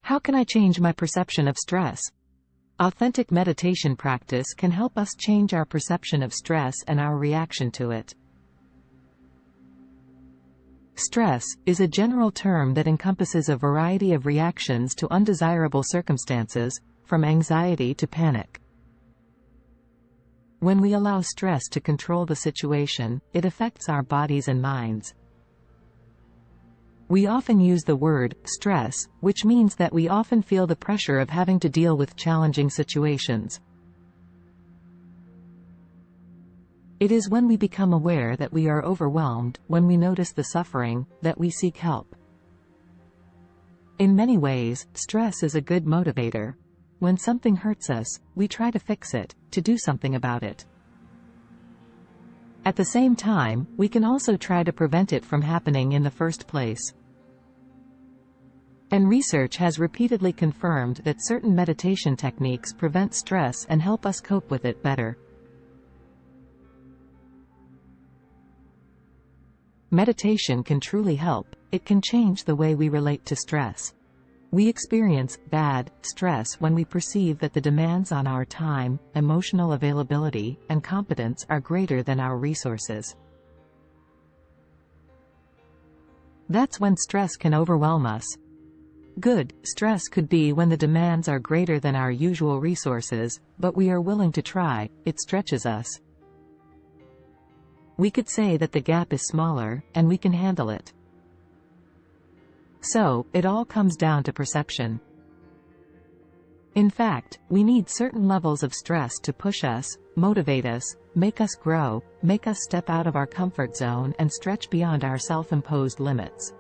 How can I change my perception of stress? Authentic meditation practice can help us change our perception of stress and our reaction to it. Stress is a general term that encompasses a variety of reactions to undesirable circumstances, from anxiety to panic. When we allow stress to control the situation, it affects our bodies and minds. We often use the word stress, which means that we often feel the pressure of having to deal with challenging situations. It is when we become aware that we are overwhelmed, when we notice the suffering, that we seek help. In many ways, stress is a good motivator. When something hurts us, we try to fix it, to do something about it. At the same time, we can also try to prevent it from happening in the first place. And research has repeatedly confirmed that certain meditation techniques prevent stress and help us cope with it better. Meditation can truly help. It can change the way we relate to stress. We experience bad stress when we perceive that the demands on our time, emotional availability, and competence are greater than our resources. That's when stress can overwhelm us. Good stress could be when the demands are greater than our usual resources, but we are willing to try. It stretches us. We could say that the gap is smaller, and we can handle it. So, it all comes down to perception. In fact, we need certain levels of stress to push us, motivate us, make us grow, make us step out of our comfort zone and stretch beyond our self-imposed limits.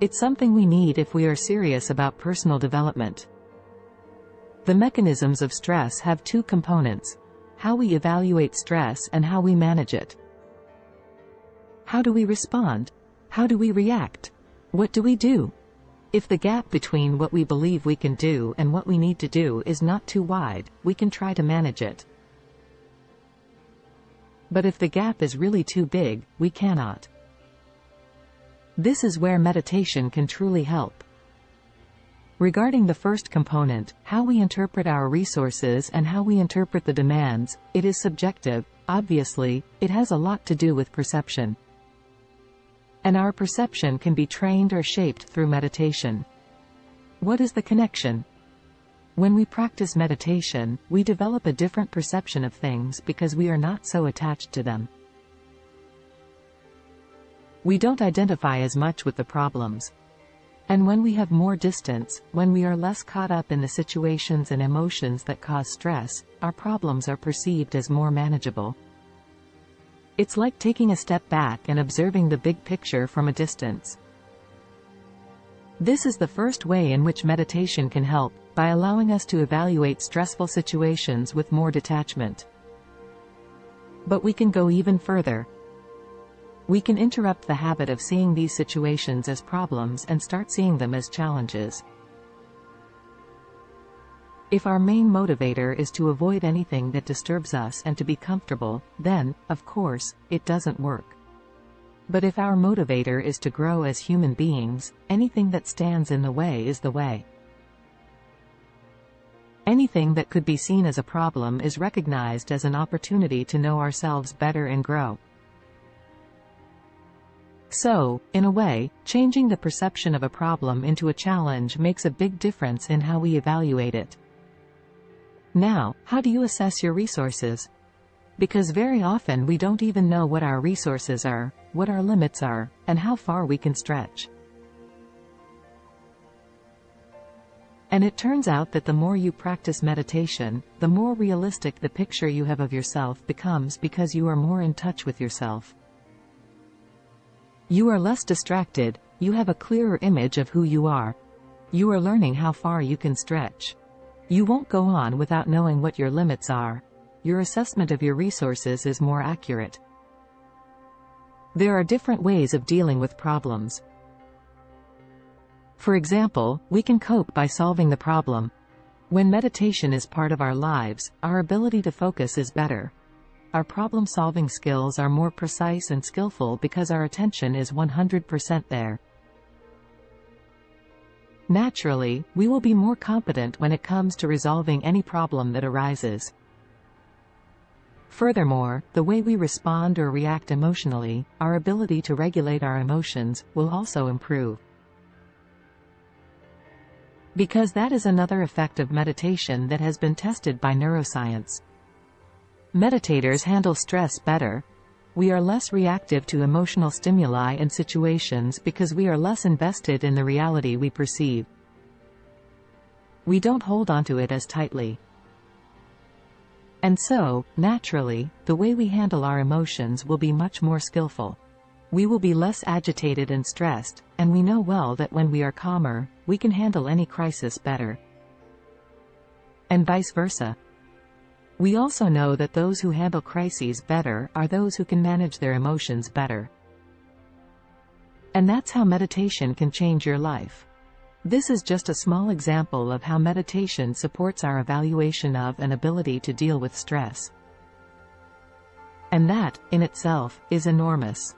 It's something we need if we are serious about personal development. The mechanisms of stress have two components: how we evaluate stress and how we manage it. How do we respond? How do we react? What do we do? If the gap between what we believe we can do and what we need to do is not too wide, we can try to manage it. But if the gap is really too big, we cannot. This is where meditation can truly help. Regarding the first component, how we interpret our resources and how we interpret the demands, it is subjective. Obviously, it has a lot to do with perception. And our perception can be trained or shaped through meditation. What is the connection? When we practice meditation, we develop a different perception of things because we are not so attached to them. We don't identify as much with the problems. And when we have more distance, when we are less caught up in the situations and emotions that cause stress, our problems are perceived as more manageable. It's like taking a step back and observing the big picture from a distance. This is the first way in which meditation can help, by allowing us to evaluate stressful situations with more detachment. But we can go even further. We can interrupt the habit of seeing these situations as problems and start seeing them as challenges. If our main motivator is to avoid anything that disturbs us and to be comfortable, then, of course, it doesn't work. But if our motivator is to grow as human beings, anything that stands in the way is the way. Anything that could be seen as a problem is recognized as an opportunity to know ourselves better and grow. So, in a way, changing the perception of a problem into a challenge makes a big difference in how we evaluate it. Now, how do you assess your resources? Because very often we don't even know what our resources are, what our limits are, and how far we can stretch. And it turns out that the more you practice meditation, the more realistic the picture you have of yourself becomes because you are more in touch with yourself. You are less distracted, you have a clearer image of who you are. You are learning how far you can stretch. You won't go on without knowing what your limits are. Your assessment of your resources is more accurate. There are different ways of dealing with problems. For example, we can cope by solving the problem. When meditation is part of our lives, our ability to focus is better. Our problem-solving skills are more precise and skillful because our attention is 100% there. Naturally, we will be more competent when it comes to resolving any problem that arises. Furthermore, the way we respond or react emotionally, our ability to regulate our emotions, will also improve. Because that is another effect of meditation that has been tested by neuroscience. Meditators handle stress better. We are less reactive to emotional stimuli and situations because we are less invested in the reality we perceive. We don't hold onto it as tightly. And so, naturally, the way we handle our emotions will be much more skillful. We will be less agitated and stressed, and we know well that when we are calmer, we can handle any crisis better. And vice versa. We also know that those who handle crises better are those who can manage their emotions better. And that's how meditation can change your life. This is just a small example of how meditation supports our evaluation of and ability to deal with stress. And that, in itself, is enormous.